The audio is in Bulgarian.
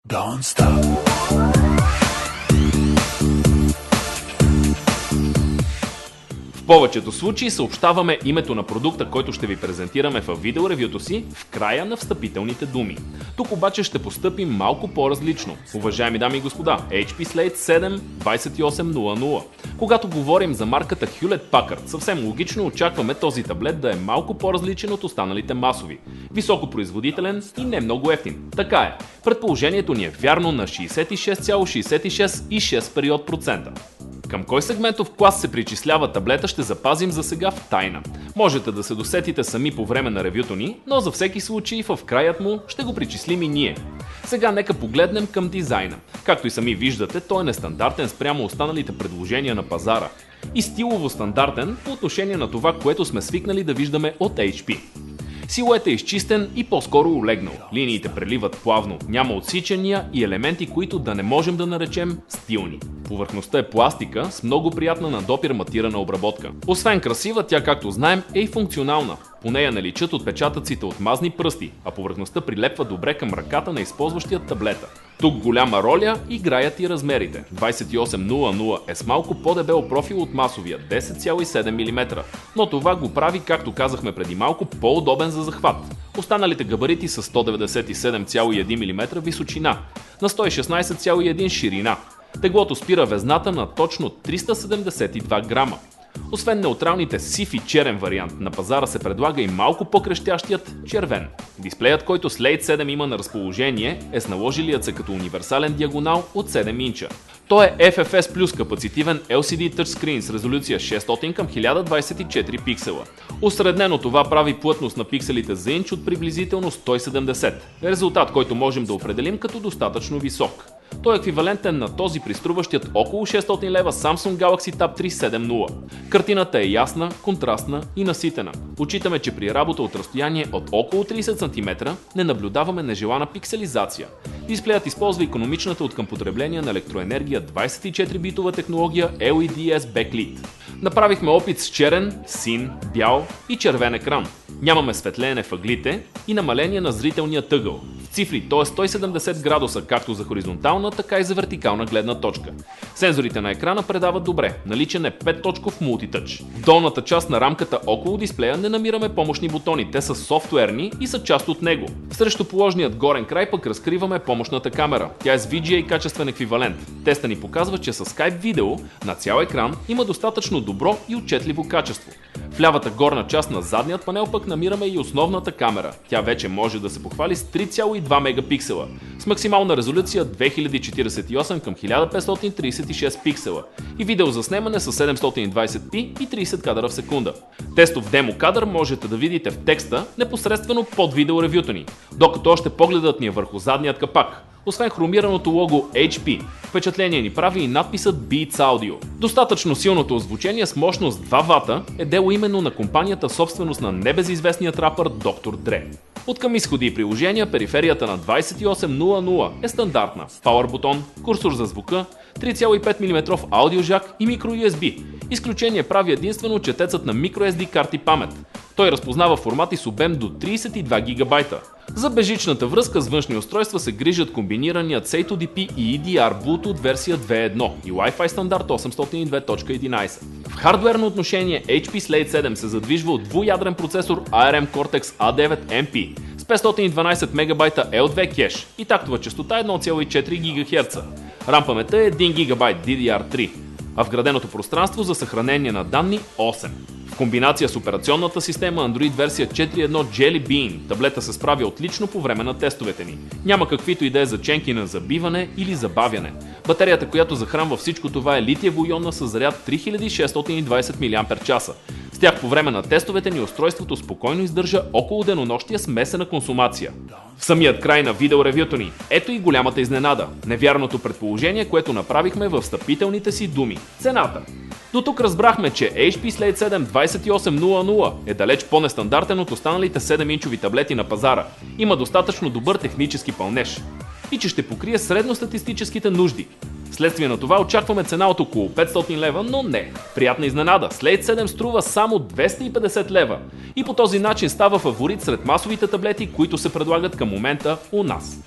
Don't stop. В повечето случаи съобщаваме името на продукта, който ще ви презентираме в видеоревюто си в края на встъпителните думи. Тук обаче ще постъпим малко по-различно. Уважаеми дами и господа, HP Slate 7 2800. Когато говорим за марката Hewlett Packard, съвсем логично очакваме този таблет да е малко по-различен от останалите масови. Високопроизводителен и не много евтин. Така е. Предположението ни е вярно на 66,66 и 6 период процента. Към кой сегментов клас се причислява таблета ще запазим за сега в тайна. Можете да се досетите сами по време на ревюто ни, но за всеки случай в краят му ще го причислим и ние. Сега нека погледнем към дизайна. Както и сами виждате, той е нестандартен спрямо останалите предложения на пазара. И стилово стандартен по отношение на това, което сме свикнали да виждаме от HP. Силуетът е изчистен и по-скоро олегнал. Линиите преливат плавно, няма отсичания и елементи, които да не можем да наречем стилни. Повърхността е пластика с много приятна на допир матирана обработка. Освен красива, тя, както знаем, е и функционална. По нея не личат отпечатъците от мазни пръсти, а повърхността прилепва добре към ръката на използващия таблета. Тук голяма роля играят и размерите. 2800 е с малко по-дебел профил от масовия 10,7 мм, но това го прави, както казахме преди малко, по-удобен за захват. Останалите габарити са 197,1 мм височина, на 116,1 ширина. Теглото спира везната на точно 372 грама. Освен неутралните сив и черен вариант, на пазара се предлага и малко по-крещящият червен. Дисплеят, който Slate 7 има на разположение, е с наложилият се като универсален диагонал от 7 инча. Той е FFS Plus капацитивен LCD touchscreen с резолюция 600 към 1024 пиксела. Осреднено това прави плътност на пикселите за инч от приблизително 170. Резултат, който можем да определим като достатъчно висок. Той е еквивалентен на този при струващият около 600 лева Samsung Galaxy Tab 370. Картината е ясна, контрастна и наситена. Отчитаме, че при работа от разстояние от около 30 см не наблюдаваме нежелана пикселизация. Дисплеят използва икономичната откъм потребление на електроенергия 24-битова технология LEDS Backlit. Направихме опит с черен, син, бял и червен екран. Нямаме светлеене в ъглите и намаление на зрителния тъгъл. В цифри, т.е. 170 градуса както за хоризонтална, така и за вертикална гледна точка. Сензорите на екрана предават добре, наличен е 5-точков мултитъч. В долната част на рамката около дисплея не намираме помощни бутони, те са софтуерни и са част от него. Срещу положният горен край пък разкриваме помощната камера. Тя е с VGA качествен еквивалент. Теста ни показва, че с Skype видео на цял екран има достатъчно добро и отчетливо качество. В лявата горна част на задният панел пък намираме и основната камера. Тя вече може да се похвали с 3,2 мегапиксела, с максимална резолюция 2048 към 1536 пиксела и видеозаснемане с 720p и 30 кадъра в секунда. Тестов демо кадър можете да видите в текста непосредствено под видеоревюто ни, докато още погледът ни е върху задният капак. Освен хромираното лого HP, впечатление ни прави и надписът Beats Audio. Достатъчно силното озвучение с мощност 2 вата е дело именно на компанията собственост на небезизвестният рапър Dr. Dre. Откъм изходи и приложения, периферията на 2800 е стандартна. Power бутон, курсор за звука, 3,5 мм аудиожак и microUSB. Изключение прави единствено четецът на microSD карти памет. Той разпознава формати с обем до 32 ГБ. За безжичната връзка с външни устройства се грижат комбинираният C2DP и EDR Bluetooth версия 2.1 и Wi-Fi стандарт 802.11. В хардуерно отношение HP Slate 7 се задвижва от двуядрен процесор ARM Cortex A9 MP с 512 МБ L2 кеш и тактова честота 1,4 ГГц. RAM паметта е 1 ГБ DDR3, а вграденото пространство за съхранение на данни 8. В комбинация с операционната система Android версия 4.1 Jelly Bean, таблета се справя отлично по време на тестовете ни. Няма каквито и да е заченки на забиване или забавяне. Батерията, която захранва всичко това е литиево-ионна с заряд 3620 мАч. С тях по време на тестовете ни устройството спокойно издържа около денонощия смесена консумация. В самият край на видеоревюто ни, ето и голямата изненада, невярното предположение, което направихме в встъпителните си думи – цената. До тук разбрахме, че HP Slate 7 2800 е далеч по-нестандартен от останалите 7-инчови таблети на пазара, има достатъчно добър технически пълнеж и че ще покрие средностатистическите нужди. Вследствие на това очакваме цена от около 500 лева, но не. Приятна изненада, Slate 7 струва само 250 лева и по този начин става фаворит сред масовите таблети, които се предлагат към момента у нас.